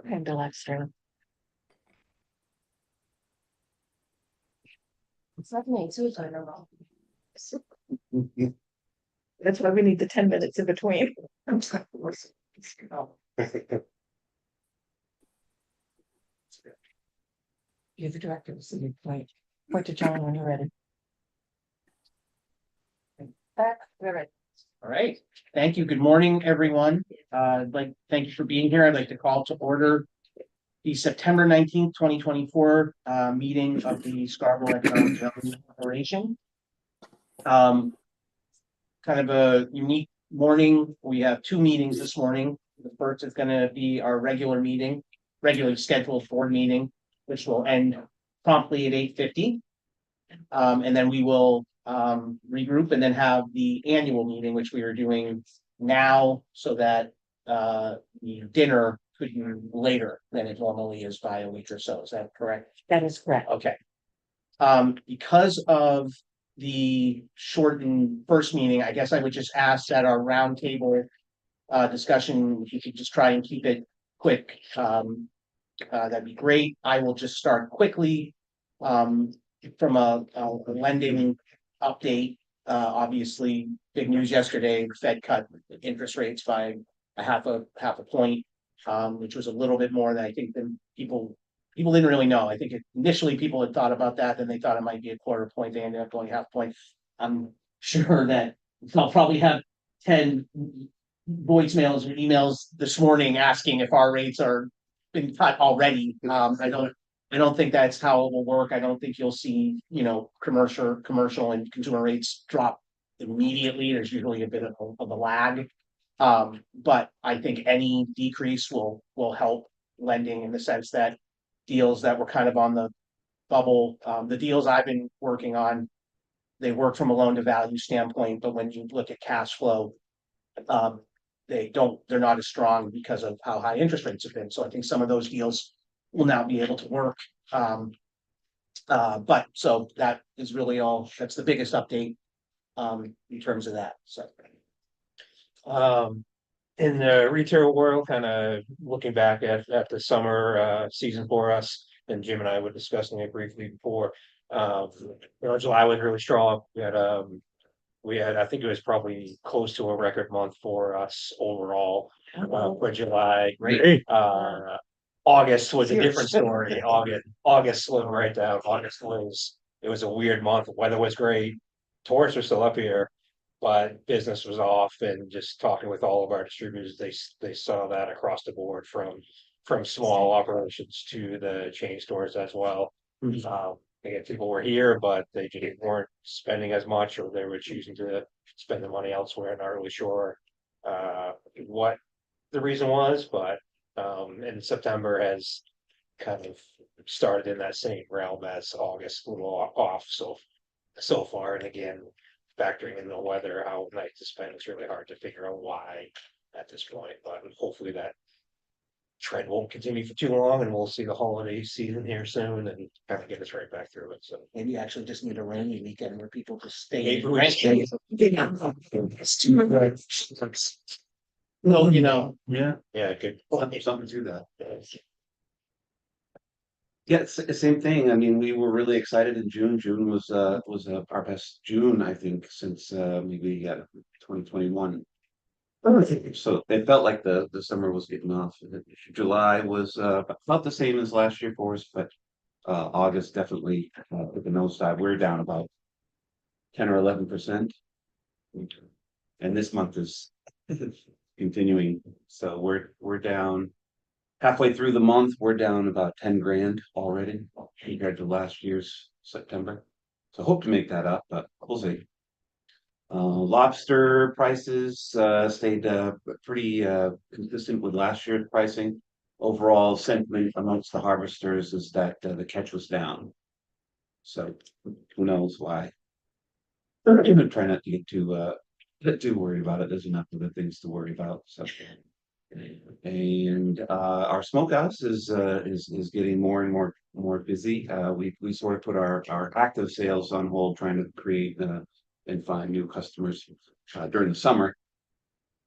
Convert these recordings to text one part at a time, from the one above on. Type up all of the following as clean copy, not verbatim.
And the last term. It's not me, it's I don't know. That's why we need the 10 minutes in between. I'm sorry. You're the director, so you point to John when you're ready. Back, we're ready. All right. Thank you. Good morning, everyone. Thank you for being here. I'd like to call to order the September 19th, 2024 meeting of the Scarborough Economic Development Corporation. Kind of a unique morning. We have two meetings this morning. The first is going to be our regularly scheduled board meeting, which will end promptly at 8:50. And then we will regroup and then have the annual meeting, which we are doing now so that the dinner could be later than it normally is by a week or so. Is that correct? That is correct. Okay. Because of the shortened first meeting, I guess I would just ask that our roundtable discussion, if you could just try and keep it quick, that'd be great. I will just start quickly from a lending update. Obviously, big news yesterday. The Fed cut interest rates by half a point, which was a little bit more than I think than people didn't really know. I think initially people had thought about that, then they thought it might be a quarter point. They ended up going half point. I'm sure that I'll probably have 10 voicemails or emails this morning asking if our rates are been cut already. I don't think that's how it will work. I don't think you'll see, commercial and consumer rates drop immediately. There's usually a bit of a lag. But I think any decrease will help lending in the sense that deals that were kind of on the bubble, the deals I've been working on, they work from a loan to value standpoint, but when you look at cash flow, they're not as strong because of how high interest rates have been. So I think some of those deals will now be able to work. But so that is really that's the biggest update in terms of that. So in the retail world, kind of looking back at the summer season for us, and Jim and I were discussing it briefly before. July was really strong. We had I think it was probably close to a record month for us overall for July. great. August was a different story. August slowed right down. It was a weird month. Weather was great. Tourists were still up here, but business was off. And just talking with all of our distributors, they saw that across the board from small operations to the chain stores as well. Again, people were here, but they just weren't spending as much, or they were choosing to spend the money elsewhere. Not really sure what the reason was, but and September has kind of started in that same realm as August, a little off so far. And again, factoring in the weather, how nice to spend, it's really hard to figure out why at this point. But hopefully that trend won't continue for too long, and we'll see the holiday season here soon and kind of get us right back through it. So maybe you actually just need a rainy weekend where people just stay. It's too much. No, Yeah, good. Something to that. Yeah, it's the same thing. I mean, we were really excited in June. June was our best June, I think, since maybe 2021. So it felt like the summer was getting off. July was about the same as last year for us, but August definitely took a nosedive. We're down about 10 or 11%, and this month is continuing. So we're down halfway through the month. We're down about 10 grand already compared to last year's September. So hope to make that up, but we'll see. Lobster prices stayed pretty consistent with last year's pricing. Overall sentiment amongst the harvesters is that the catch was down. So who knows why? Try not to get too worried about it. There's enough other things to worry about. So, and our smokehouse is getting more and more busy. We sort of put our active sales on hold, trying to create and find new customers during the summer.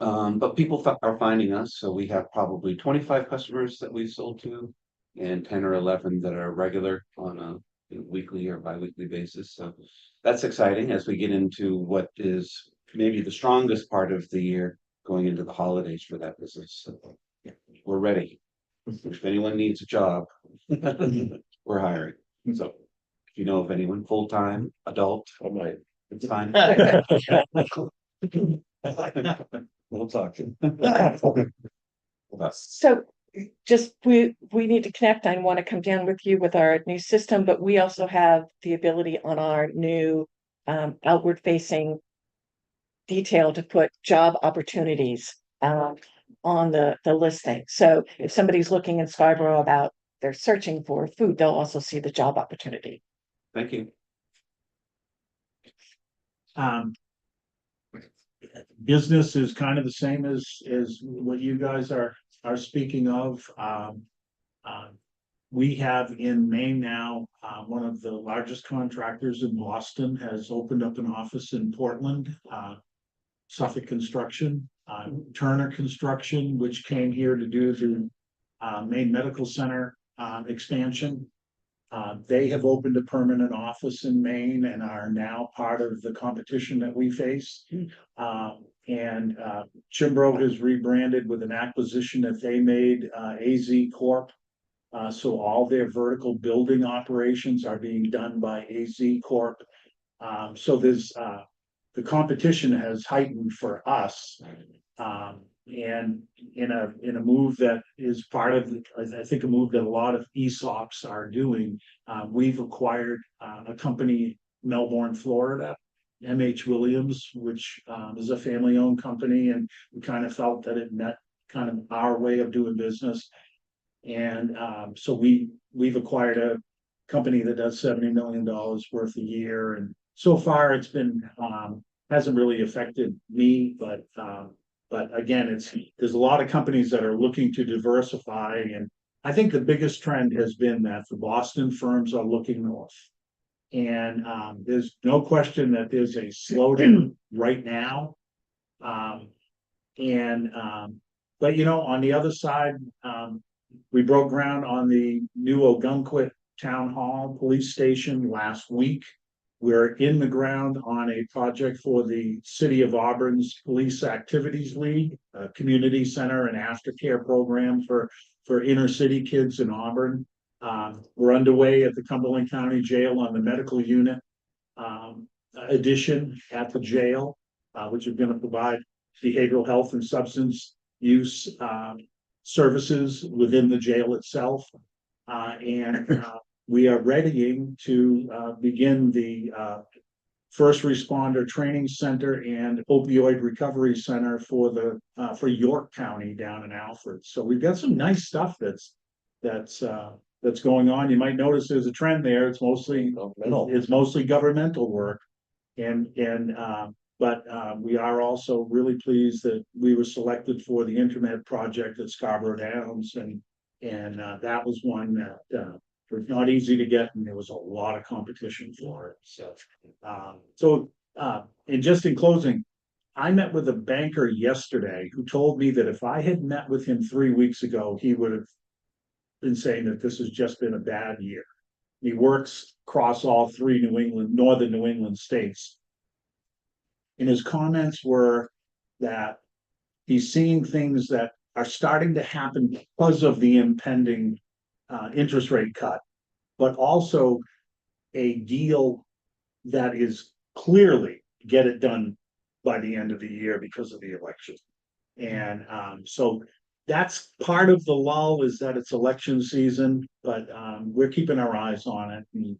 But people are finding us, so we have probably 25 customers that we've sold to. And 10 or 11 that are regular on a weekly or bi-weekly basis, so that's exciting as we get into what is maybe the strongest part of the year, going into the holidays for that business. So, yeah, we're ready. If anyone needs a job, we're hiring. So if you know of anyone full-time, adult, I might. it's fine. We'll talk to. So just, we need to connect. I want to come down with you with our new system, but we also have the ability on our new outward facing detail to put job opportunities on the listing. So if somebody's looking in Scarborough about they're searching for food, they'll also see the job opportunity. Thank you. Business is kind of the same as what you guys are speaking of. We have in Maine now, one of the largest contractors in Boston has opened up an office in Portland. Suffolk Construction, Turner Construction, which came here to do the Maine Medical Center expansion. They have opened a permanent office in Maine and are now part of the competition that we face. And Chimbro has rebranded with an acquisition that they made, AZ Corp. So all their vertical building operations are being done by AZ Corp. So there's the competition has heightened for us. And in a move that is part of, I think, a move that a lot of ESOPs are doing, we've acquired a company, Melbourne, Florida, MH Williams, which is a family-owned company, and we kind of felt that it met kind of our way of doing business. And so we've acquired a company that does $70 million worth a year, and so far it's been hasn't really affected me, but again, there's a lot of companies that are looking to diversify, and I think the biggest trend has been that the Boston firms are looking north. And there's no question that there's a slowdown right now. But you know, on the other side, we broke ground on the new Ogunquit Town Hall Police Station last week. We're in the ground on a project for the City of Auburn's Police Activities League, a community center and aftercare program for inner city kids in Auburn. We're underway at the Cumberland County Jail on the medical unit addition at the jail, which is going to provide behavioral health and substance use services within the jail itself. We are readying to begin the first responder training center and opioid recovery center for York County down in Alfred. So we've got some nice stuff that's going on. You might notice there's a trend there. It's mostly governmental work, but we are also really pleased that we were selected for the internet project at Scarborough Downs, and that was one that was not easy to get, and there was a lot of competition for it. And just in closing, I met with a banker yesterday who told me that if I had met with him 3 weeks ago, he would have been saying that this has just been a bad year. He works across all three northern New England states. And his comments were that he's seeing things that are starting to happen because of the impending interest rate cut, but also a deal that is clearly get it done by the end of the year because of the election. And so that's part of the lull, is that it's election season, but we're keeping our eyes on it and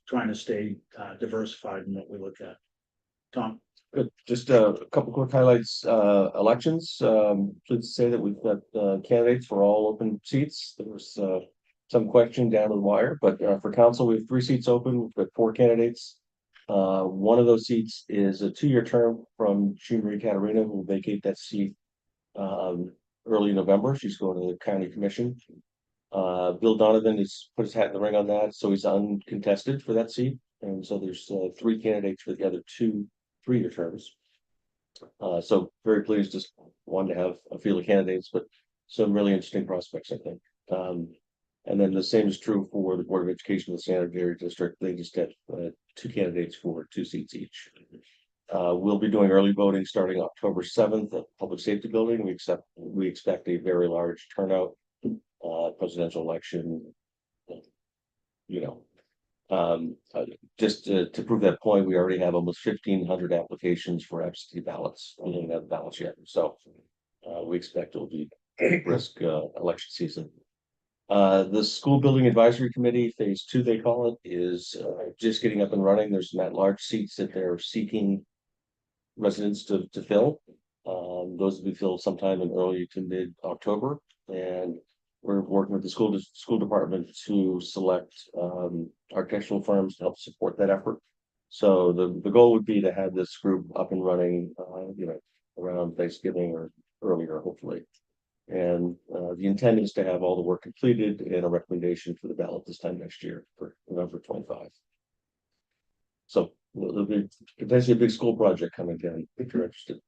trying to stay diversified in what we look at. Tom? Good. Just a couple quick highlights. Elections. Pleased to say that we've got candidates for all open seats. There was some question down the wire, but for council, we have 3 seats open. We've got 4 candidates. One of those seats is a 2-year term from Jean Marie Caterina, who will vacate that seat early November. She's going to the county commission. Bill Donovan has put his hat in the ring on that, so he's uncontested for that seat. And so there's 3 candidates for the other 2 3-year terms. So very pleased to wanted to have a field of candidates, but some really interesting prospects, I think. And then the same is true for the Board of Education of the Sanitary District. They just had 2 candidates for 2 seats each. We'll be doing early voting starting October 7th at the Public Safety Building. We expect a very large turnout, presidential election, you know. Just to prove that point, we already have almost 1,500 applications for absentee ballots. We don't have ballots yet, so we expect it will be a brisk election season. The School Building Advisory Committee, phase 2, they call it, is just getting up and running. There's some at-large seats that they're seeking residents to fill. Those will be filled sometime in early to mid-October, and we're working with the school department to select architectural firms to help support that effort. So the goal would be to have this group up and running, around Thanksgiving or earlier, hopefully. And the intent is to have all the work completed and a recommendation for the ballot this time next year for November 25. So there'll be potentially a big school project coming down if you're interested.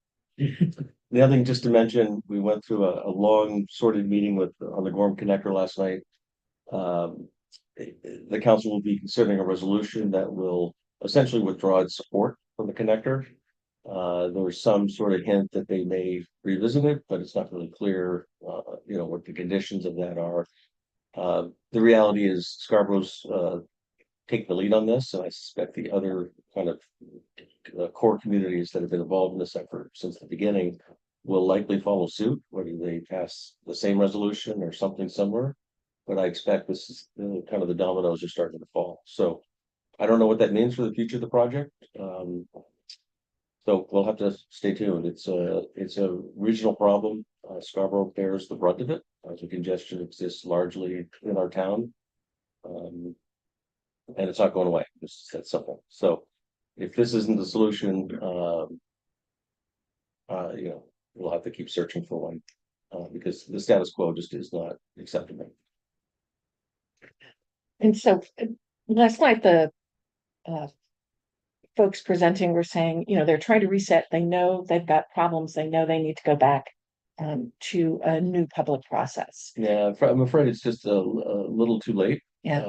The other thing, just to mention, we went through a long sorted meeting on the Gorham Connector last night. The council will be considering a resolution that will essentially withdraw its support from the connector. There was some sort of hint that they may revisit it, but it's not really clear, what the conditions of that are. The reality is Scarborough's take the lead on this, and I suspect the other kind of core communities that have been involved in this effort since the beginning will likely follow suit, whether they pass the same resolution or something similar. But I expect this is kind of the dominoes are starting to fall. So I don't know what that means for the future of the project. So we'll have to stay tuned. It's a regional problem. Scarborough bears the brunt of it, as the congestion exists largely in our town. And it's not going away. It's that simple. So if this isn't the solution, we'll have to keep searching for one, because the status quo just is not acceptable. And so last night, the folks presenting were saying, they're trying to reset. They know they've got problems. They know they need to go back to a new public process. Yeah, I'm afraid it's just a little too late. Yeah.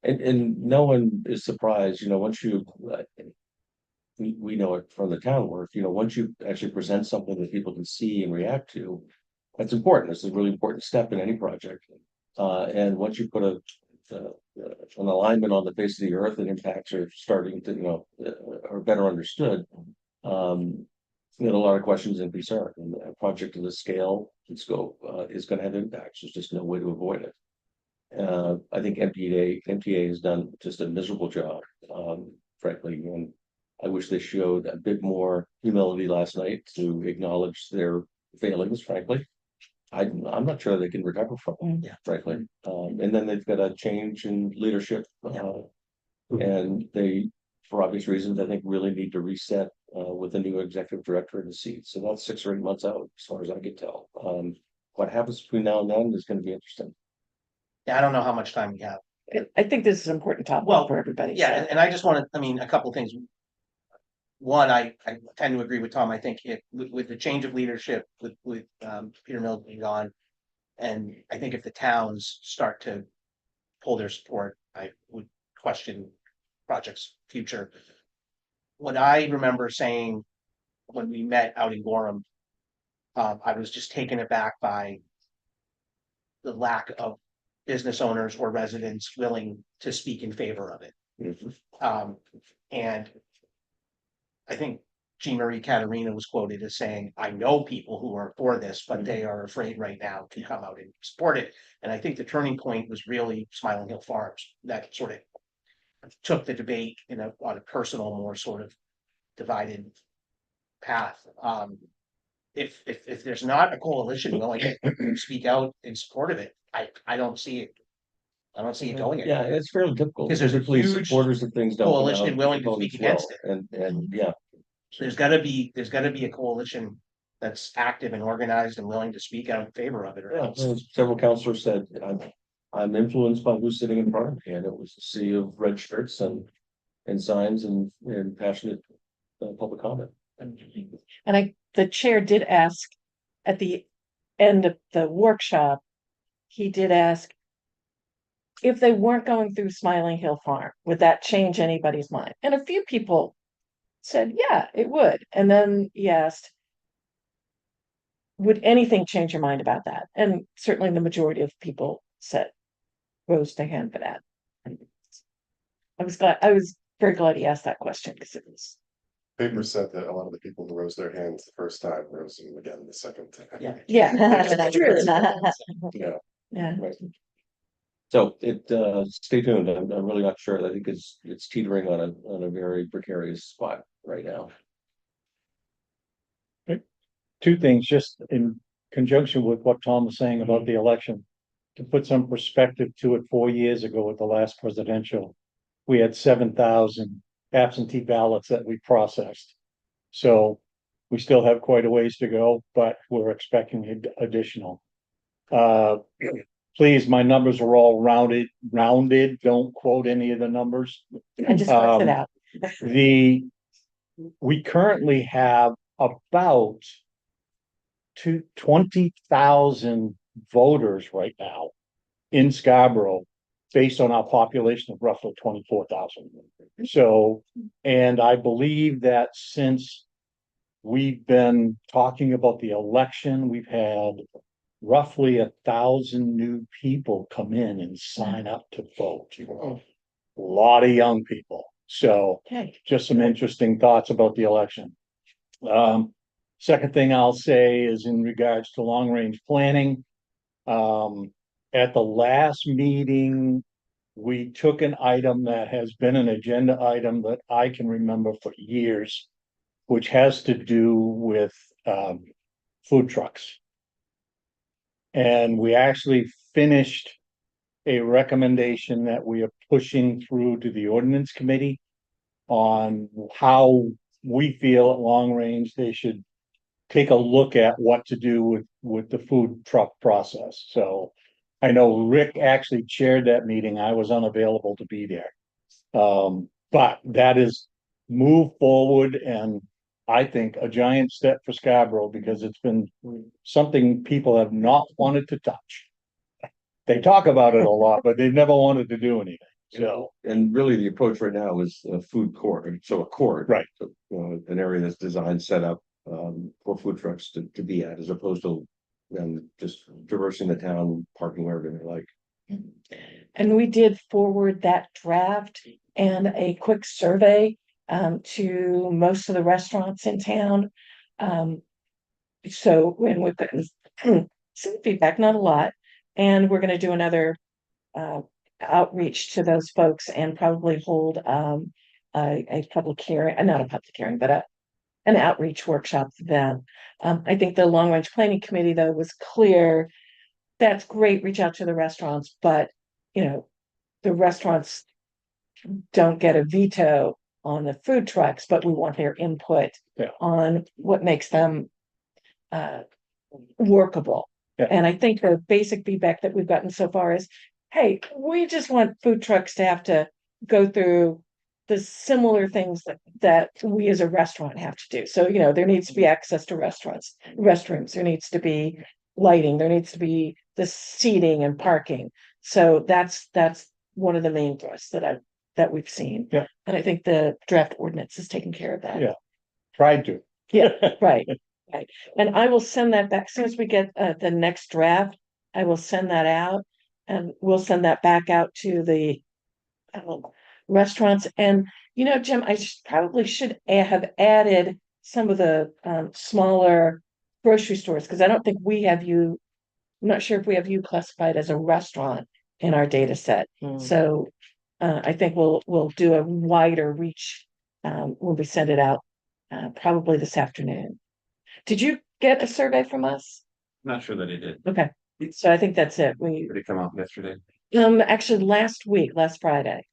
And no one is surprised, once you, we know it from the town work, once you actually present something that people can see and react to, that's important. It's a really important step in any project. And once you put an alignment on the face of the earth, and impacts are starting to, are better understood. A lot of questions and concern. And a project of this scale and scope is going to have impacts. There's just no way to avoid it. I think MTA has done just a miserable job, frankly, and I wish they showed a bit more humility last night to acknowledge their failings, frankly. I'm not sure they can recover from them, frankly. And then they've got a change in leadership, and they, for obvious reasons, I think really need to reset with a new executive director in the seat. So that's 6 or 8 months out, as far as I can tell. What happens between now and then is going to be interesting. Yeah, I don't know how much time we have. I think this is an important topic for everybody. Yeah, and I just want to, a couple of things. One, I tend to agree with Tom. I think with the change of leadership with Peter Mills being gone, and I think if the towns start to pull their support, I would question project's future. What I remember saying when we met out in Gorham, I was just taken aback by the lack of business owners or residents willing to speak in favor of it. And I think Jean Marie Caterina was quoted as saying, I know people who are for this, but they are afraid right now to come out and support it. And I think the turning point was really Smiling Hill Farms, that sort of took the debate on a personal, more sort of divided path. If there's not a coalition willing to speak out in support of it, I don't see it. I don't see it going Yeah, anywhere. it's fairly difficult Because there's a particularly huge supporters of things don't come coalition out, willing to opponents speak against will. And yeah, There's gotta be a coalition that's active and organized and willing to speak out in favor of it, or else. several councilors said, I'm influenced by who's sitting in front of me, and it was a sea of red shirts and signs and passionate public comment. And I the chair did ask at the end of the workshop, he did ask if they weren't going through Smiling Hill Farm, would that change anybody's mind? And a few people said, yeah, it would. And then he asked, would anything change your mind about that? And certainly the majority of people said, rose their hand for that. And I was very glad he asked that question because it was, Paper said that a lot of the people who rose their hands the first time rose them again the second time. yeah, that's true. Yeah. Yeah. So stay tuned. I'm really not sure. I think it's teetering on a very precarious spot right now. Two things, just in conjunction with what Tom was saying about the election. To put some perspective to it, 4 years ago at the last presidential, we had 7,000 absentee ballots that we processed. So we still have quite a ways to go, but we're expecting additional. Please, my numbers are all rounded, don't quote any of the numbers. I just worked it out. We currently have about 20,000 voters right now in Scarborough, based on our population of roughly 24,000. So, and I believe that since we've been talking about the election, we've had roughly 1,000 new people come in and sign up to vote. A lot of young people. So Okay. just some interesting thoughts about the election. Second thing I'll say is in regards to long range planning. At the last meeting, we took an item that has been an agenda item that I can remember for years, which has to do with food trucks. And we actually finished a recommendation that we are pushing through to the ordinance committee on how we feel at long range they should take a look at what to do with the food truck process. So I know Rick actually chaired that meeting. I was unavailable to be there. But that is move forward and I think a giant step for Scarborough because it's been something people have not wanted to touch. They talk about it a lot, but they've never wanted to do anything. So, And really the approach right now is a food court, so a court. Right. So, an area that's designed, set up for food trucks to be at, as opposed to just traversing the town, parking wherever they like. And we did forward that draft and a quick survey to most of the restaurants in town. So when we've gotten some feedback, not a lot, and we're going to do another outreach to those folks and probably hold a public hearing, not a public hearing, but an outreach workshop for them. I think the long range planning committee though was clear. That's great, reach out to the restaurants, but the restaurants don't get a veto on the food trucks, but we want their input on what makes them workable. Yeah. And I think the basic feedback that we've gotten so far is, hey, we just want food trucks to have to go through the similar things that we as a restaurant have to do. So, there needs to be access to restrooms, there needs to be lighting, there needs to be the seating and parking. So that's one of the main thrusts that we've seen. Yeah. And I think the draft ordinance is taking care of that. Yeah. Tried to. Yeah, right. And I will send that back as soon as we get the next draft. I will send that out and we'll send that back out to the restaurants. And Jim, I probably should have added some of the smaller grocery stores because I don't think we have you. I'm not sure if we have you classified as a restaurant in our data set. So I think we'll do a wider reach when we send it out probably this afternoon. Did you get a survey from us? Not sure that it did. Okay, so I think that's it. Did it come out yesterday? Actually last Friday.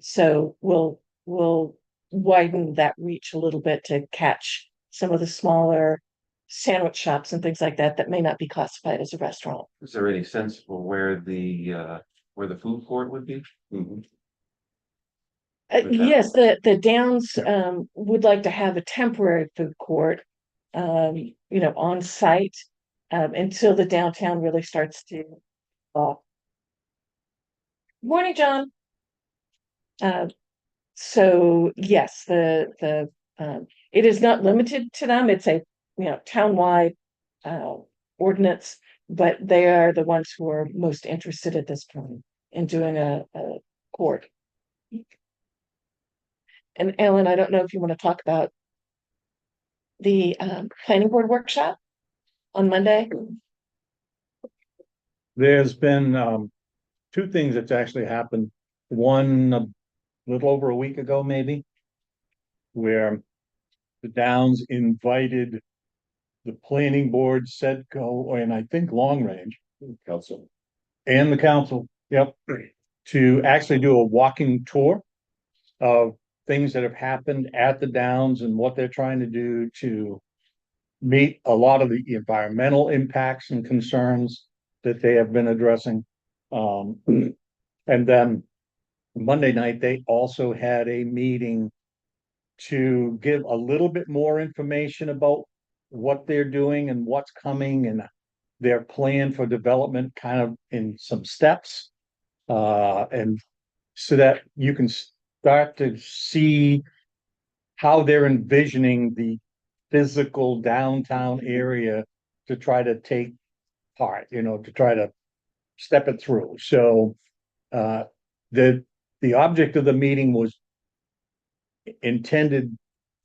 So we'll widen that reach a little bit to catch some of the smaller sandwich shops and things like that may not be classified as a restaurant. Is there any sense for where the food court would be? Yes, the Downs would like to have a temporary food court on site, until the downtown really starts to. uh, Morning, John. So yes, it is not limited to them. It's a, townwide, uh, ordinance, but they are the ones who are most interested at this point in doing a court. And Ellen, I don't know if you want to talk about the, planning board workshop on Monday. There's been two things that's actually happened. One a little over a week ago, maybe, where the Downs invited the planning board, SEDCO, and I think Long Range Council. and the council, yep, to actually do a walking tour of things that have happened at the Downs and what they're trying to do to meet a lot of the environmental impacts and concerns that they have been addressing. And then Monday night, they also had a meeting to give a little bit more information about what they're doing and what's coming and their plan for development kind of in some steps. And so that you can start to see how they're envisioning the physical downtown area to try to take part, to try to step it through. So the object of the meeting was intended,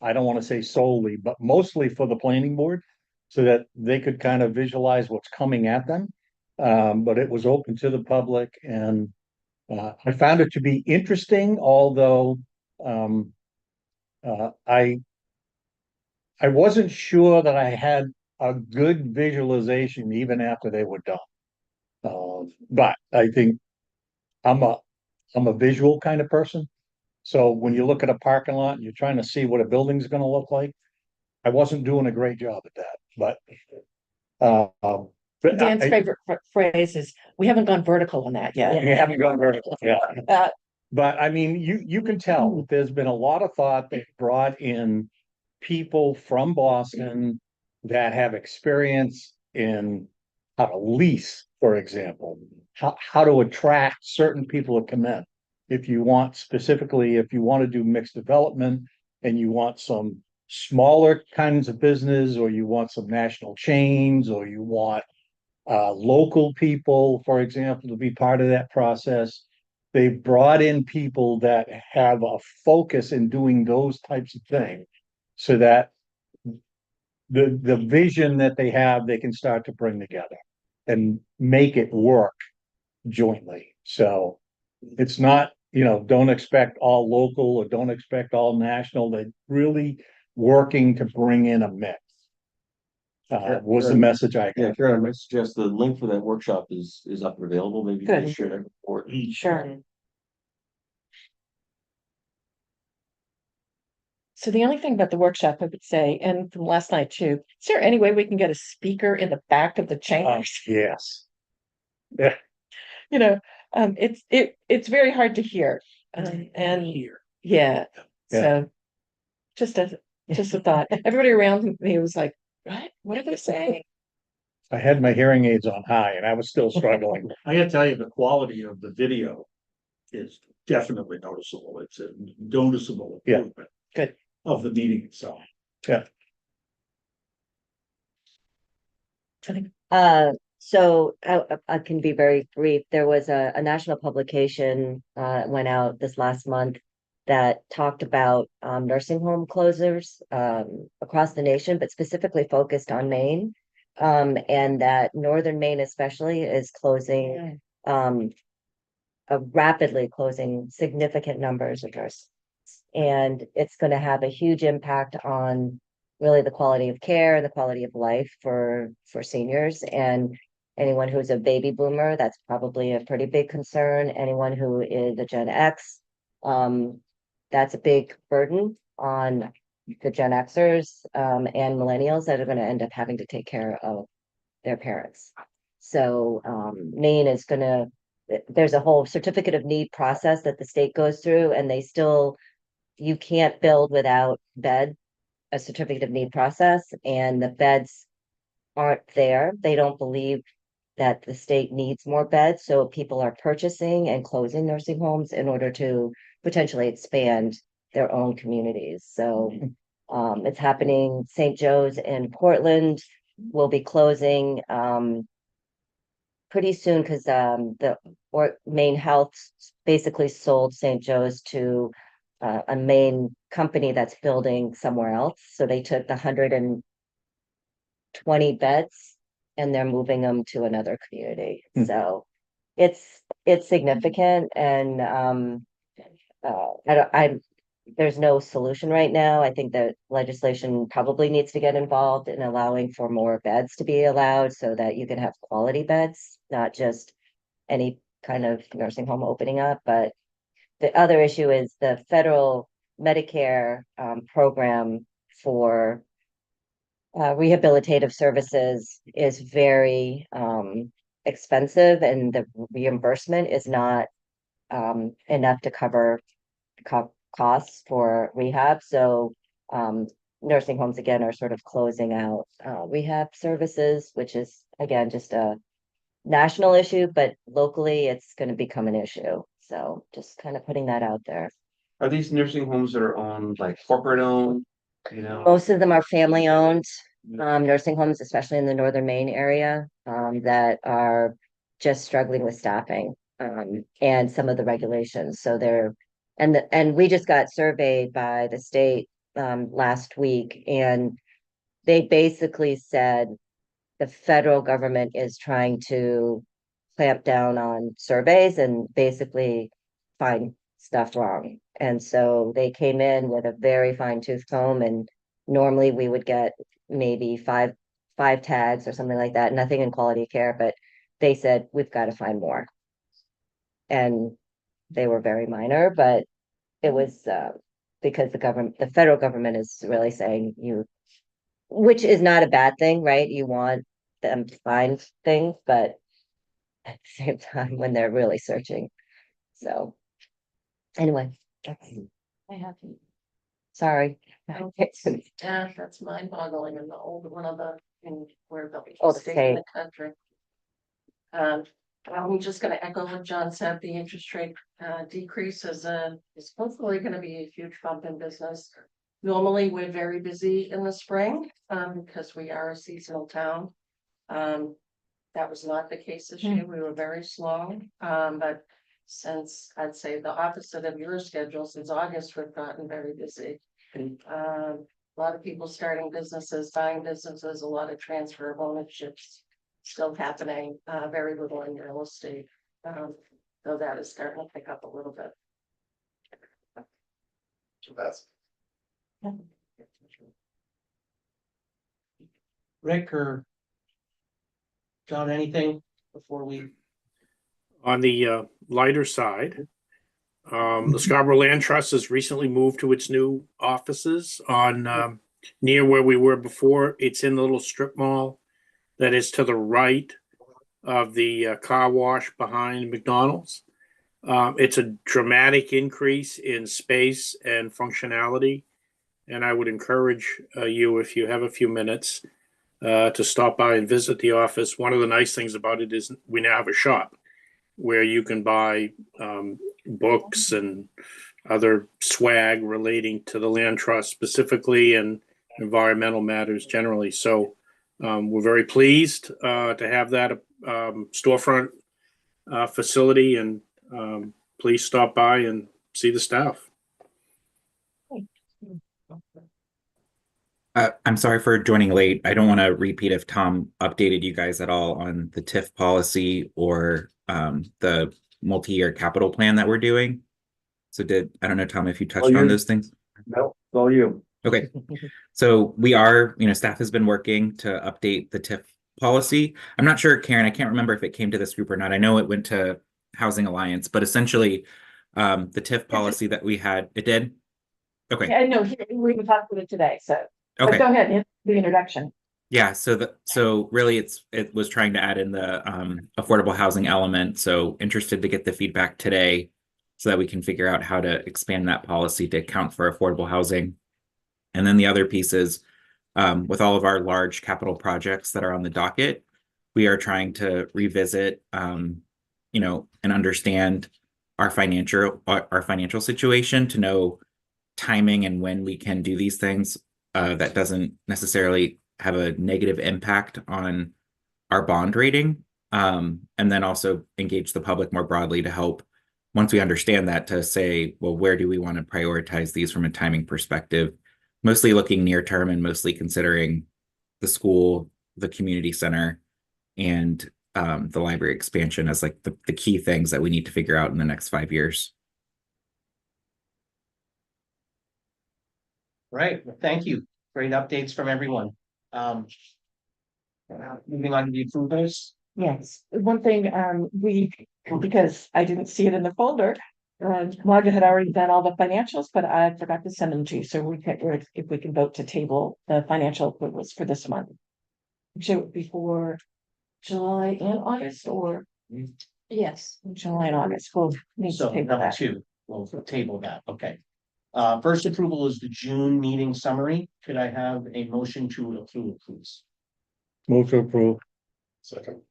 I don't want to say solely, but mostly for the planning board, so that they could kind of visualize what's coming at them. But it was open to the public, and I found it to be interesting, although I wasn't sure that I had a good visualization even after they were done. But I think I'm a visual kind of person. So when you look at a parking lot and you're trying to see what a building's gonna look like, I wasn't doing a great job at that, but. Dan's favorite phrase is, "We haven't gone vertical on that yet." We haven't gone vertical, yeah. Uh, But I mean, you can tell there's been a lot of thought that brought in people from Boston that have experience in how to lease, for example, how to attract certain people to come in. If you want to do mixed development and you want some smaller kinds of business, or you want some national chains, or you want local people, for example, to be part of that process. They brought in people that have a focus in doing those types of things, so that the vision that they have, they can start to bring together and make it work jointly. So it's not, don't expect all local or don't expect all national. They're really working to bring in a mix. Was the message I Yeah, got. Karen, I might suggest the link for that workshop is up and available. Maybe you can Good. share that report. Sure. So the only thing about the workshop, I would say, and from last night too, is there any way we can get a speaker in the back of the chambers? Yes. You know, it's very hard to hear. And Here. yeah, Yeah. so just a thought. Everybody around me was like, what are they saying? I had my hearing aids on high and I was still struggling. I gotta tell you, the quality of the video is definitely noticeable. It's a noticeable Yeah. improvement. Good. Of the meeting itself. So I can be very brief. There was a national publication went out this last month that talked about nursing home closures across the nation, but specifically focused on Maine. And that northern Maine especially is closing rapidly closing significant numbers of nurses. And it's going to have a huge impact on really the quality of care, the quality of life for seniors, and anyone who's a baby boomer, that's probably a pretty big concern. Anyone who is a Gen X, that's a big burden on the Gen Xers and millennials that are going to end up having to take care of their parents. So Maine is going to, there's a whole certificate of need process that the state goes through, and they still, you can't build without bed a certificate of need process and the beds aren't there. They don't believe that the state needs more beds, so people are purchasing and closing nursing homes in order to potentially expand their own communities. So it's happening. St. Joe's in Portland will be closing pretty soon because Maine Health basically sold St. Joe's to a main company that's building somewhere else. So they took the 120 beds and they're moving them to another community. So it's significant, and there's no solution right now. I think that legislation probably needs to get involved in allowing for more beds to be allowed so that you can have quality beds, not just any kind of nursing home opening up. But the other issue is the federal Medicare program for rehabilitative services is very expensive, and the reimbursement is not enough to cover costs for rehab. So nursing homes again are sort of closing out rehab services, which is again just a national issue, but locally it's going to become an issue. So just kind of putting that out there. Are these nursing homes that are owned, like corporate owned, you know? Most of them are family owned nursing homes, especially in the northern Maine area, that are just struggling with staffing and some of the regulations. So and we just got surveyed by the state last week, and they basically said the federal government is trying to clamp down on surveys and basically find stuff wrong. And so they came in with a very fine tooth comb, and normally we would get maybe five tags or something like that, nothing in quality care, but they said we've got to find more. And they were very minor, but it was because the federal government is really saying which is not a bad thing, right? You want them to find things, but at the same time when they're really searching. So anyway, I have. Sorry. Yeah, that's mind boggling, and the old one of where the Oh, the state in state. the country. I'm just gonna echo what John said, the interest rate decrease is hopefully gonna be a huge bump in business. Normally, we're very busy in the spring, because we are a seasonal town. That was not the case this year. We were very slow, but since I'd say the opposite of your schedule, since August, we've gotten very busy. A lot of people starting businesses, buying businesses, a lot of transfer of ownerships still happening, very little in real estate. Though that is starting to pick up a little bit. So that's Rick or John, anything before we? On the lighter side, the Scarborough Land Trust has recently moved to its new offices on near where we were before. It's in the little strip mall that is to the right of the car wash behind McDonald's. It's a dramatic increase in space and functionality, and I would encourage you, if you have a few minutes, to stop by and visit the office. One of the nice things about it is we now have a shop where you can buy books and other swag relating to the land trust specifically and environmental matters generally. So we're very pleased to have that storefront facility, and please stop by and see the staff. I'm sorry for joining late. I don't want to repeat if Tom updated you guys at all on the TIF policy or the multi-year capital plan that we're doing. So I don't know, Tom, if you touched on those things. No, it's all you. Okay. So we are, staff has been working to update the TIF policy. I'm not sure, Karen, I can't remember if it came to this group or not. I know it went to Housing Alliance, but essentially the TIF policy that we had, it did? Okay. Yeah, no, we can talk about it today, so. Okay. But go ahead, the introduction. Yeah, so really it was trying to add in the affordable housing element. So interested to get the feedback today so that we can figure out how to expand that policy to account for affordable housing. And then the other piece is, with all of our large capital projects that are on the docket, we are trying to revisit, and understand our financial situation to know timing and when we can do these things. That doesn't necessarily have a negative impact on our bond rating. And then also engage the public more broadly to help, once we understand that, to say, well, where do we want to prioritize these from a timing perspective? Mostly looking near term and mostly considering the school, the community center, and the library expansion as like the key things that we need to figure out in the next 5 years. Right, well, thank you. Great updates from everyone. Moving on to the approvals. Yes, one thing, because I didn't see it in the folder, Margaret had already done all the financials, but I forgot to send them to you, so if we can vote to table the financial approvals for this month. Actually, it would be for July and August, or? Yes, July and August, we'll need to So table number that. 2, we'll table that, okay. First approval is the June meeting summary. Could I have a motion to approve, please? Move to approve. Second.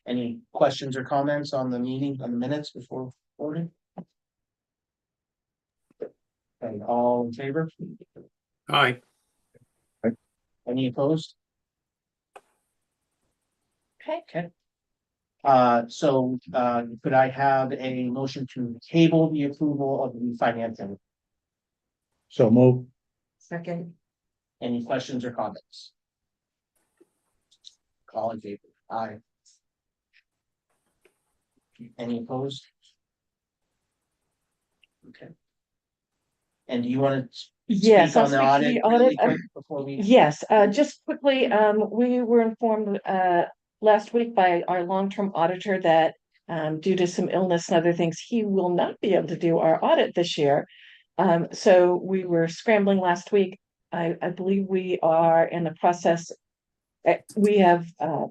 Any questions or comments on the meeting, on the minutes before voting? And all in favor? Aye. Any opposed? Okay. Okay. Could I have a motion to table the approval of the financing? So move. Second. Any questions or comments? All in favor? Aye. Any opposed? Okay. And do you want to Yes, speak I'll on the speak to audit the really audit. quick before we? Yes, just quickly, we were informed last week by our long-term auditor that due to some illness and other things, he will not be able to do our audit this year. So we were scrambling last week. I believe we are in the process. We have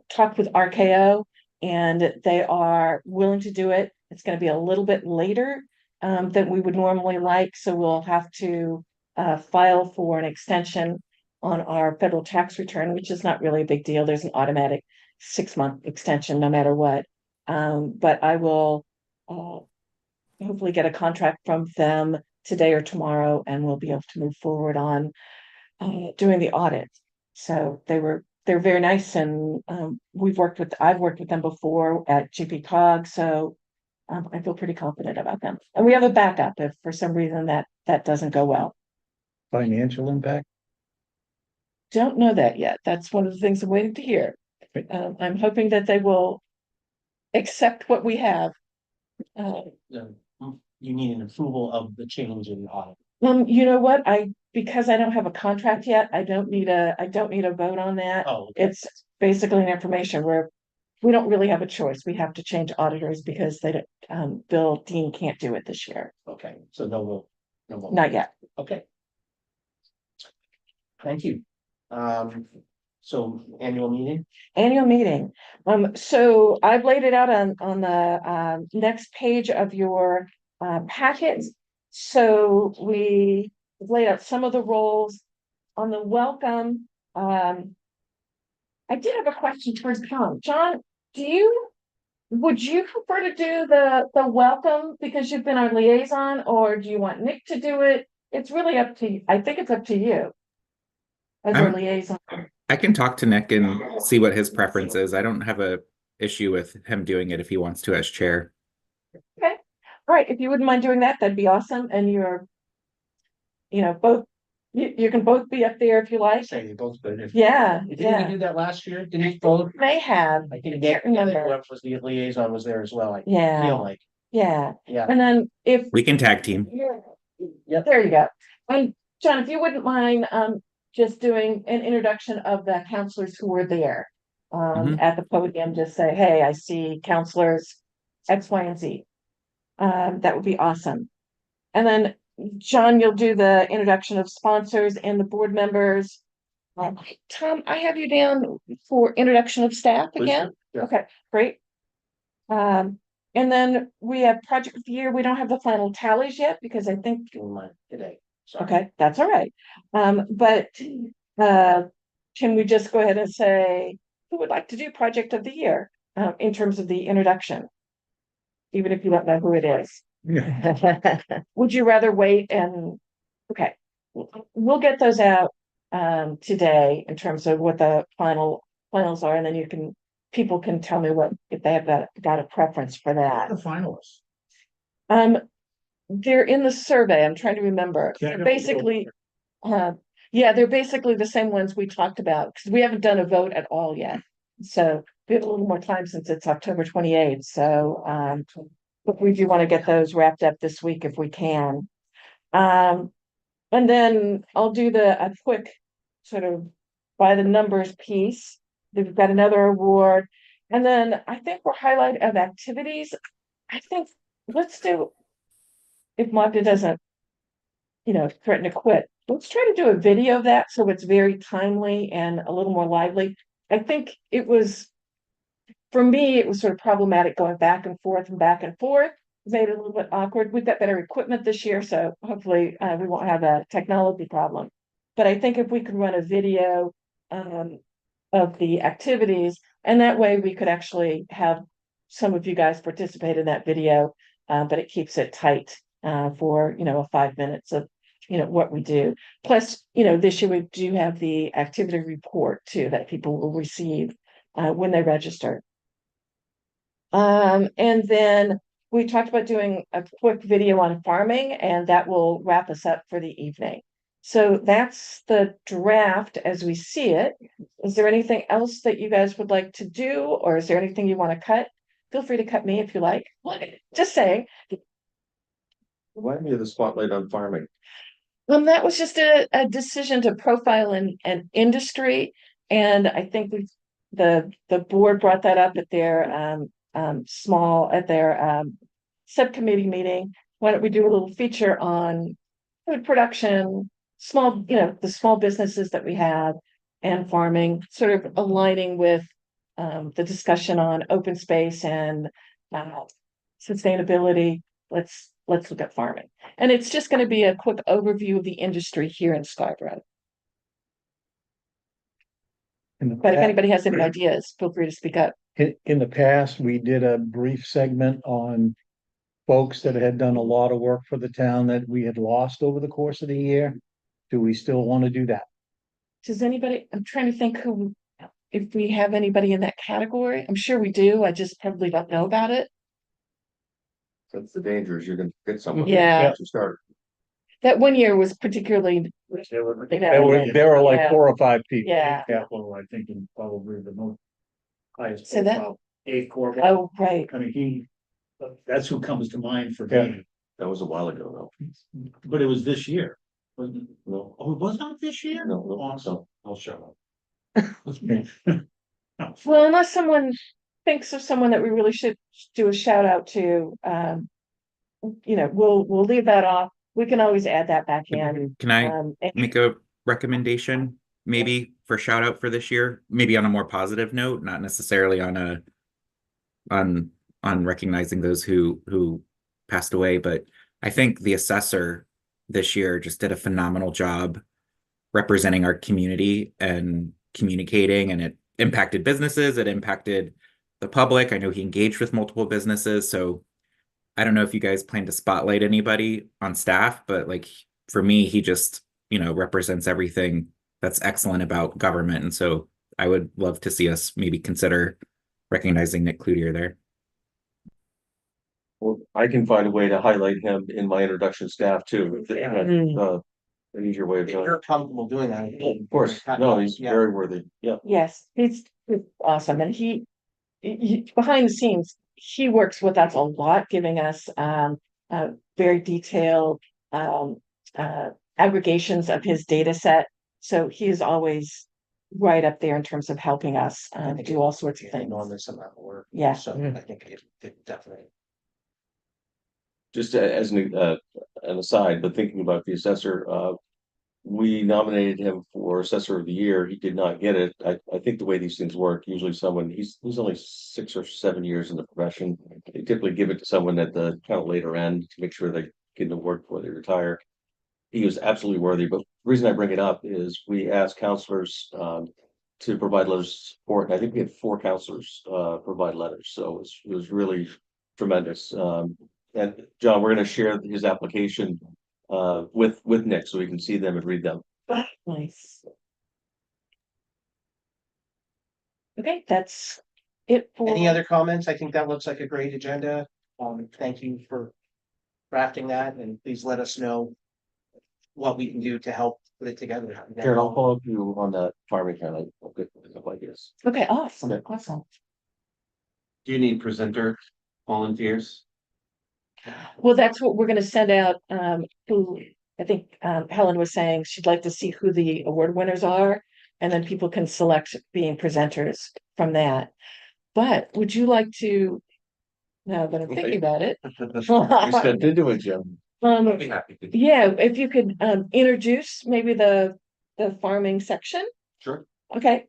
talked with RKO and they are willing to do it. It's going to be a little bit later than we would normally like, so we'll have to file for an extension on our federal tax return, which is not really a big deal. There's an automatic 6-month extension no matter what. But I will hopefully get a contract from them today or tomorrow, and we'll be able to move forward on doing the audit. So they're very nice, and I've worked with them before at GP Cog, so I feel pretty confident about them. And we have a backup if for some reason that doesn't go well. Financial impact. Don't know that yet. That's one of the things I'm waiting to hear. I'm hoping that they will accept what we have. You need an approval of the change in the audit. You know what? Because I don't have a contract yet, I don't need a vote on that. Oh, okay. It's basically an information where we don't really have a choice. We have to change auditors because Bill Dean can't do it this year. Okay, so no vote. No vote. Not yet. Okay. Thank you. So annual meeting? Annual meeting. So I've laid it out on the next page of your packet. So we laid out some of the roles on the welcome. I did have a question towards John. John, would you prefer to do the welcome because you've been our liaison, or do you want Nick to do it? It's really up to you. I think it's up to you as our liaison. I can talk to Nick and see what his preference is. I don't have a issue with him doing it if he wants to as chair. Okay. All right. If you wouldn't mind doing that, that'd be awesome. And both, you can both be up there if you like. Say you both good. Yeah. Didn't we do that last year? Didn't we both? May have. I think can't remember. whoever was the liaison was there as well. I Yeah. feel like. Yeah. Yeah. And then if We can tag team. Yep. there you go. And John, if you wouldn't mind just doing an introduction of the counselors who were there at the podium, just say, hey, I see counselors X, Y, and Z. That would be awesome. And then John, you'll do the introduction of sponsors and the board members. Tom, I have you down for introduction of staff again. Yeah. Okay, great. And then we have project of the year. We don't have the final tallies yet because I think Doing mine today. Sorry. Okay, that's all right. But can we just go ahead and say, who would like to do project of the year, in terms of the introduction? Even if you don't know who it is. Would you rather wait and, okay, we'll get those out today in terms of what the finals are, and then people can tell me what, if they have got a preference for that. The finalists. They're in the survey. I'm trying to remember. Can't- Basically, yeah, they're basically the same ones we talked about, because we haven't done a vote at all yet. So we have a little more time since it's October 28th, so but we do want to get those wrapped up this week if we can. And then I'll do a quick sort of by the numbers piece. We've got another award. And then I think for highlight of activities, I think let's do, if Magda doesn't, threaten to quit, let's try to do a video of that so it's very timely and a little more lively. I think for me, it was sort of problematic going back and forth and back and forth. It made it a little bit awkward. We've got better equipment this year, so hopefully we won't have a technology problem. But I think if we could run a video of the activities, and that way we could actually have some of you guys participate in that video, but it keeps it tight for 5 minutes of what we do. Plus, this year we do have the activity report too that people will receive when they register. And then we talked about doing a quick video on farming, and that will wrap us up for the evening. So that's the draft as we see it. Is there anything else that you guys would like to do, or is there anything you want to cut? Feel free to cut me if you like. Just saying. Remind me of the spotlight on farming. That was just a decision to profile an industry, and I think the board brought that up at their subcommittee meeting. Why don't we do a little feature on food production, the small businesses that we have, and farming, sort of aligning with the discussion on open space and sustainability. Let's look at farming. And it's just going to be a quick overview of the industry here in Scarborough. But if anybody has any ideas, feel free to speak up. In the past, we did a brief segment on folks that had done a lot of work for the town that we had lost over the course of the year. Do we still want to do that? Does anybody, I'm trying to think if we have anybody in that category. I'm sure we do. I just probably don't know about it. That's the danger, is you're gonna get someone. Yeah. To start. That one year was particularly, There were like Yeah. 4 or 5 people. yeah. Capital, I think, and probably the most highest Say that? profile. A Corp. Oh, right. I mean, that's who comes to mind for Yeah. me, That was a while ago, but it was this year. Wasn't it? though. Oh, it was not this year? No, no, Awesome. so I'll shut up. Well, unless someone thinks of someone that we really should do a shout out to, we'll leave that off. We can always add that back in. Can I And- make a recommendation, maybe for shout out for this year? Maybe on a more positive note, not necessarily on recognizing those who passed away, but I think the assessor this year just did a phenomenal job representing our community and communicating, and it impacted businesses, it impacted the public. I know he engaged with multiple businesses, so I don't know if you guys plan to spotlight anybody on staff, but like for me, he just, represents everything that's excellent about government. And so I would love to see us maybe consider recognizing Nick Cloutier there. Well, I can find a way to highlight him in my introduction staff too. An easier way of If doing you're it. comfortable doing that. Of course, no, he's Yeah. very worthy, yeah. Yes, he's awesome. And he behind the scenes, he works with us a lot, giving us very detailed aggregations of his data set. So he is always right up there in terms of helping us do all sorts of things. Enormous amount of work. Yeah. So I think it definitely. Just as an aside, but thinking about the assessor, we nominated him for assessor of the year. He did not get it. I think the way these things work, usually he's only 6 or 7 years in the profession. They typically give it to someone at the kind of later end to make sure they get to work before they retire. he was absolutely worthy, but the reason I bring it up is we asked counselors to provide letters of support, and I think we had 4 counselors provide letters, so it was really tremendous. And John, we're gonna share his application with Nick, so we can see them and read them. Nice. Okay, that's it for. Any other comments? I think that looks like a great agenda. Thank you for drafting that, and please let us know what we can do to help put it together. Karen, I'll follow up you on that farming kind of, I'll get a couple ideas. Okay, awesome, Yeah. awesome. Do you need presenter volunteers? Well, that's what we're gonna send out, who, I think, Helen was saying she'd like to see who the award winners are. And then people can select being presenters from that. But would you like to, now that I'm thinking about it, We stepped into it, Jim. I'd be happy to. yeah, if you could introduce maybe the farming section, Sure. okay,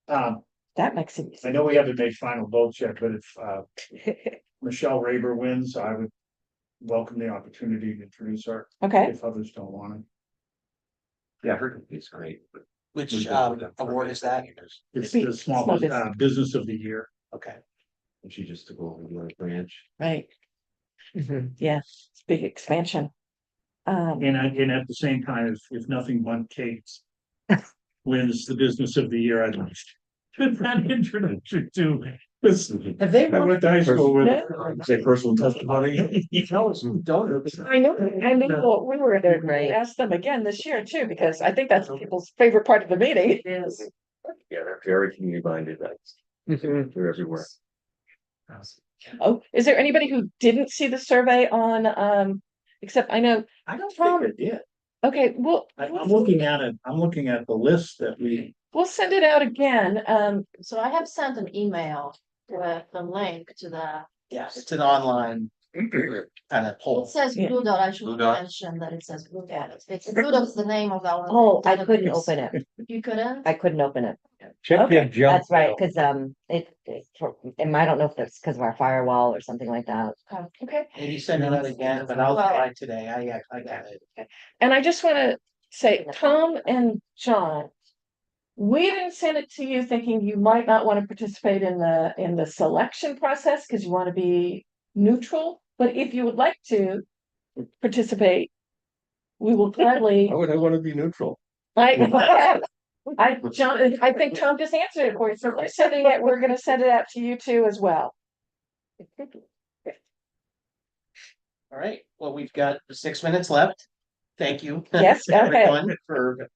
Um, that makes it I easy. know we haven't made final votes yet, but if Michelle Raber wins, I would welcome the opportunity to introduce her Okay, if others don't want to. Yeah, her company's great. But Which we've been with them for award is that? years. It's Be- the small small business. business of the year. Okay. And she just took over the branch. right. Yeah, it's big expansion. And at the same time, if nothing but Kate wins the business of the year, I'd like to that introduction to. Have they I went to high school with. Say personal testimony. He tells them, don't. I know, we were They're gonna great. ask them again this year too, because I think that's people's favorite part of the meeting. Yes. Yeah, they're very community minded. They're everywhere. Oh, is there anybody who didn't see the survey on, except I know, I don't Tom- think I did. okay, well, I'm looking at it, I'm looking at the list that we. we'll send it out again, So I have sent an email with the link to the, Yes, it's an online kind of it poll. says Yeah. Blue Dot, I should Blue Dot? mention that it says Blue Dot. It's Blue Dot's the name of our. Oh, I couldn't open it. You couldn't? I couldn't open it. Check Okay, your junk. That's right, mail. because and I don't know if that's because of our firewall or something like that. okay. Maybe send it out again, but I'll try today. I got it. And I just wanna say, Tom and John, we didn't send it to you thinking you might not wanna participate in the selection process, cause you wanna be neutral, but if you would like to participate, we will gladly. Why would I want to be neutral? John, I think Tom just answered it for you, so we're gonna send it out to you too as well. All right, well, we've got 6 minutes left. Thank you. Yes, okay. Everyone for,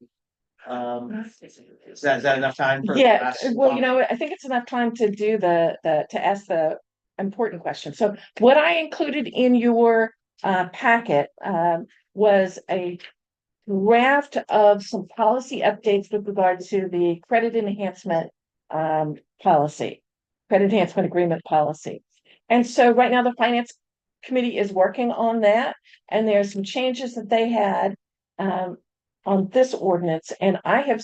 is that enough time for? the Yeah, last well, you know, what, I think it's enough time to do to ask the important question. So what I included in your packet was a draft of some policy updates with regard to the credit enhancement policy, credit enhancement agreement policy. And so right now the finance committee is working on that, and there's some changes that they had on this ordinance, and I have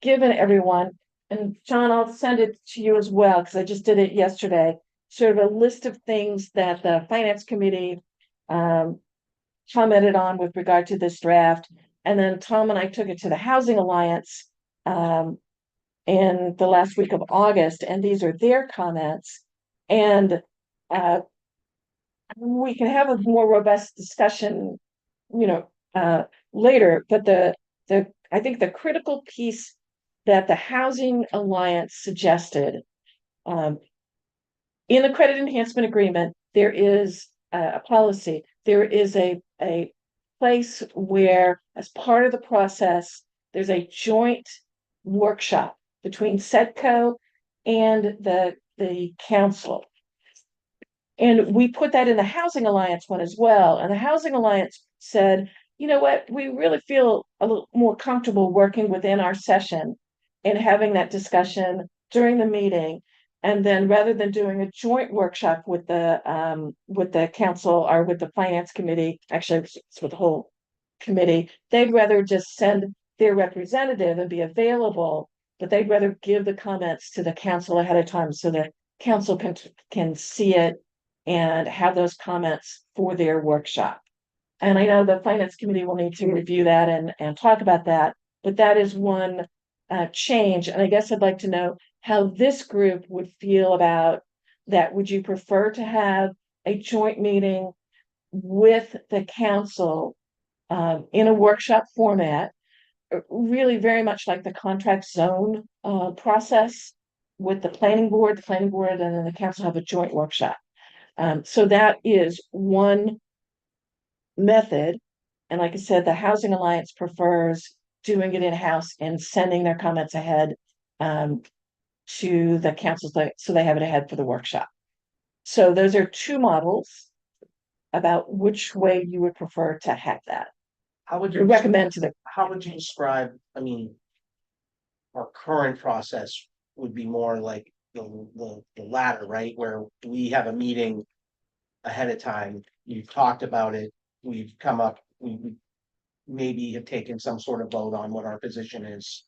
given everyone, and John, I'll send it to you as well, because I just did it yesterday, sort of a list of things that the finance committee commented on with regard to this draft. And then Tom and I took it to the Housing Alliance in the last week of August, and these are their comments. And we can have a more robust discussion, you know, later, but I think the critical piece that the Housing Alliance suggested in the credit enhancement agreement, there is a policy, there is a place where, as part of the process, there's a joint workshop between SEDCO and the council. And we put that in the Housing Alliance one as well, and the Housing Alliance said, you know what, we really feel a little more comfortable working within our session and having that discussion during the meeting. And then rather than doing a joint workshop with the council or with the finance committee, actually it's with the whole committee, they'd rather just send their representative and be available, but they'd rather give the comments to the council ahead of time so that council can see it and have those comments for their workshop. And I know the finance committee will need to review that and talk about that, but that is one change. And I guess I'd like to know how this group would feel about that. Would you prefer to have a joint meeting with the council in a workshop format, really very much like the contract zone process with the planning board, and then the council have a joint workshop. So that is one method. And like I said, the Housing Alliance prefers doing it in-house and sending their comments ahead to the councils, so they have it ahead for the workshop. So those are two models about which way you would prefer to have that. How would you Recommend to the, how would you describe, I mean, our current process would be more like the latter, right? Where we have a meeting ahead of time, you've talked about it, we've come up, we maybe have taken some sort of vote on what our position is.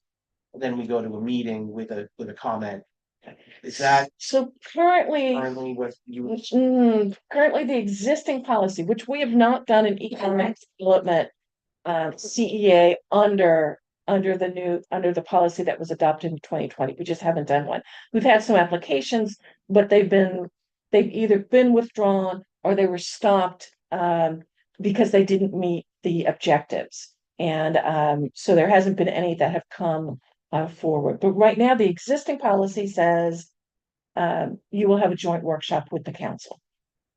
Then we go to a meeting with a comment. Is that so currently. currently what you? Currently, the existing policy, which we have not done an economic development CEA under the policy that was adopted in 2020. We just haven't done one. We've had some applications, but they've either been withdrawn or they were stopped because they didn't meet the objectives. And so there hasn't been any that have come forward. But right now, the existing policy says you will have a joint workshop with the council.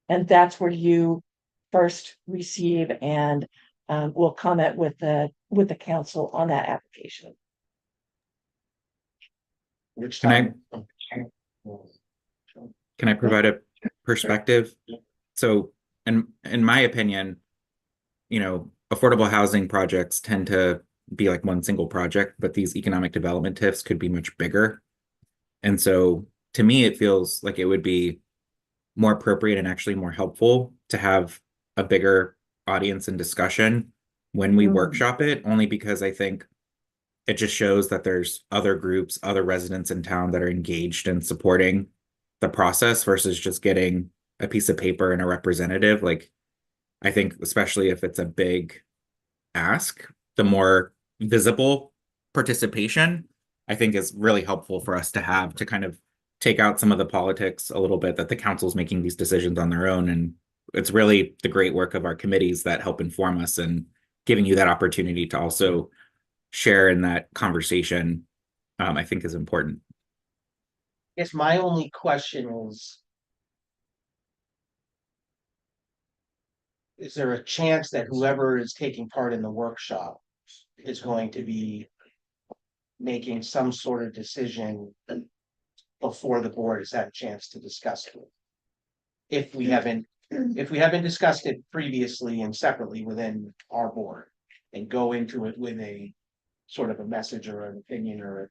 And that's where you first receive and will comment with the council on that application. Which Can time? Can I provide a perspective? So, in my opinion, affordable housing projects tend to be like one single project, but these economic development TIFs could be much bigger. And so to me, it feels like it would be more appropriate and actually more helpful to have a bigger audience and discussion when we workshop it, only because I think it just shows that there's other groups, other residents in town that are engaged in supporting the process versus just getting a piece of paper and a representative. Like, I think especially if it's a big ask, the more visible participation, I think, is really helpful for us to have, to kind of take out some of the politics a little bit, that the council's making these decisions on their own. And it's really the great work of our committees that help inform us, and giving you that opportunity to also share in that conversation, I think is important. I guess my only question is there a chance that whoever is taking part in the workshop is going to be making some sort of decision before the board has had a chance to discuss it? If we haven't discussed it previously and separately within our board, and go into it with a sort of a message or an opinion, or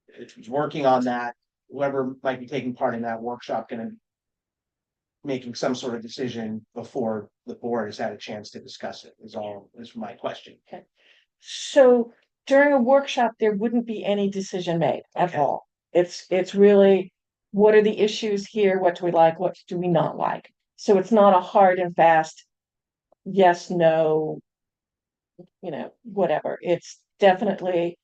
it's working on that, whoever might be taking part in that workshop gonna making some sort of decision before the board has had a chance to discuss it, is my question. Okay. So during a workshop, there wouldn't be any decision made at all. It's really, what are the issues here? What do we like? What do we not like? So it's not a hard and fast yes, no, whatever. It's definitely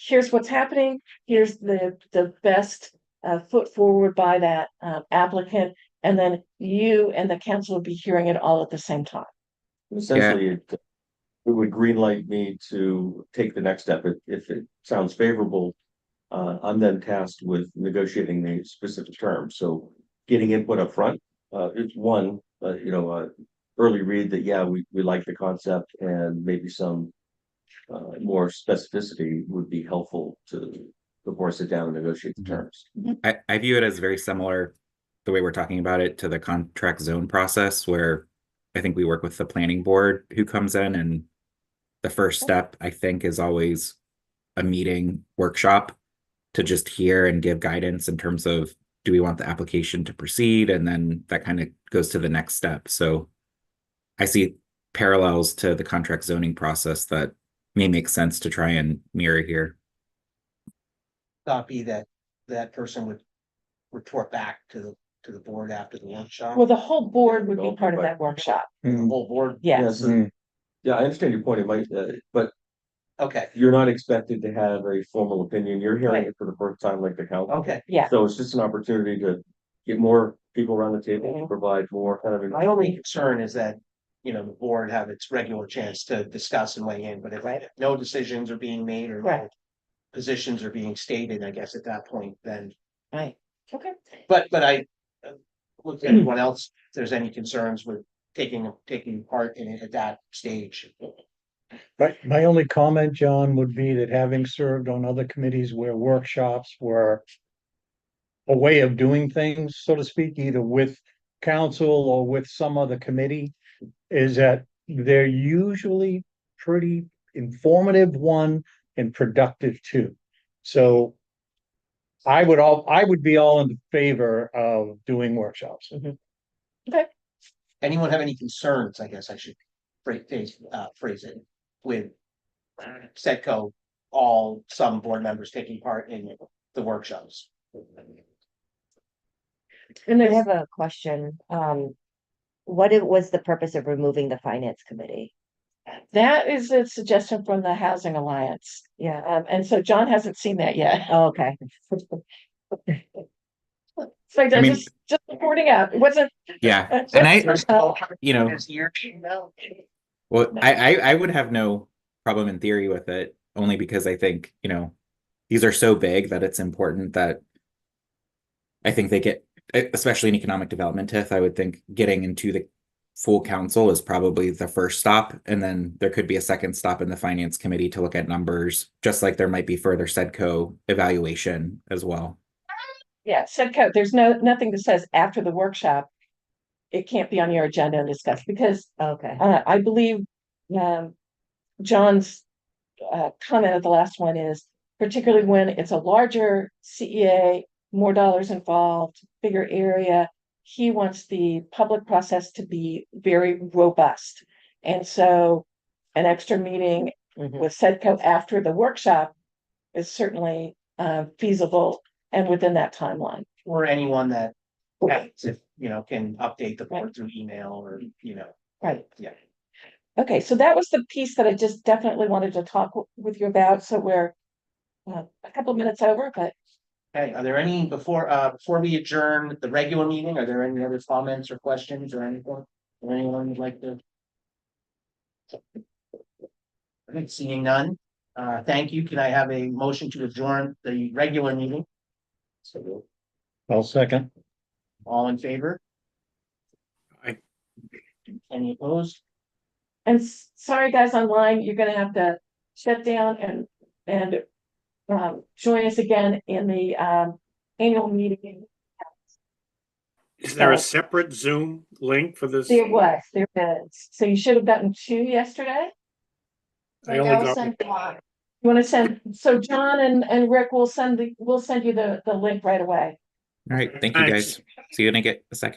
here's what's happening. Here's the best foot forward by that applicant, and then you and the council will be hearing it all at the same time. Essentially, it would greenlight me to take the next step. If it sounds favorable, I'm then tasked with negotiating the specific terms. So getting input up front, it's one, early read that, yeah, we like the concept, and maybe some more specificity would be helpful to before I sit down and negotiate the terms. I view it as very similar, the way we're talking about it, to the contract zone process, where I think we work with the planning board who comes in, and the first step, I think, is always a meeting workshop to just hear and give guidance in terms of, do we want the application to proceed? And then that kind of goes to the next step. So I see parallels to the contract zoning process that may make sense to try and mirror here. Not be that person would retort back to to the board after the workshop? Well, the whole board would be part of that workshop. The whole board? Yes. Yes. Yeah, I understand your point. It might, but Okay, you're not expected to have a formal opinion. You're hearing Right. it for the first time like the council. okay. Yeah. So it's just an opportunity to get more people around the table, to provide more kind of. My only concern is that, you know, the board have its regular chance to discuss and weigh in, but if Right. no decisions are being made or no Right. positions are being stated, I guess at that point, then, Right. Okay. but I look at anyone else, if there's any concerns with taking part in it at that stage. My only comment, John, would be that having served on other committees where workshops were a way of doing things, so to speak, either with council or with some other committee, is that they're usually pretty informative, one, and productive too. So I would be all in favor of doing workshops. Anyone have any concerns, I guess I should phrase it, with SEDCO, some board members taking part in the workshops? And I there's, have a question. Was the purpose of removing the finance committee? that is a suggestion from the Housing Alliance. Yeah, And so John hasn't seen that yet. oh, okay. So I mean- just reporting out. It wasn't. Yeah, and I, Uh, you know, This year? well, I would have no problem in theory with it, only because I think, you know, these are so big that it's important that I think they get, especially in economic development TIF, I would think getting into the full council is probably the first stop, and then there could be a second stop in the finance committee to look at numbers, just like there might be further SEDCO evaluation as well. Yeah, SEDCO, there's nothing that says after the workshop, it can't be on your agenda and discussed, because Okay. I believe John's comment at the last one is particularly when it's a larger CEA, more dollars involved, bigger area. He wants the public process to be very robust. And so an extra meeting Mhm. with SEDCO after the workshop is certainly feasible and within that timeline. Or anyone that, if, you know, can update the board through email or, you know, Right. yeah. Okay, so that was the piece that I just definitely wanted to talk with you about. So we're a couple of minutes over, but Okay, are there any, before we adjourn the regular meeting, are there any other comments or questions or anything? Or anyone would like to? I think seeing none, thank you. Can I have a motion to adjourn the regular meeting? So, I'll second. all in favor? Aye. Any opposed? and sorry, guys, online, you're gonna have to shut down and join us again in the annual meeting. Is there a separate Zoom link for this? There is. So you should have gotten 2 yesterday. I only I'll got, send one. You want to send, so John and Rick will send you the link right away. All right, thank you Thanks. guys. See you in a second.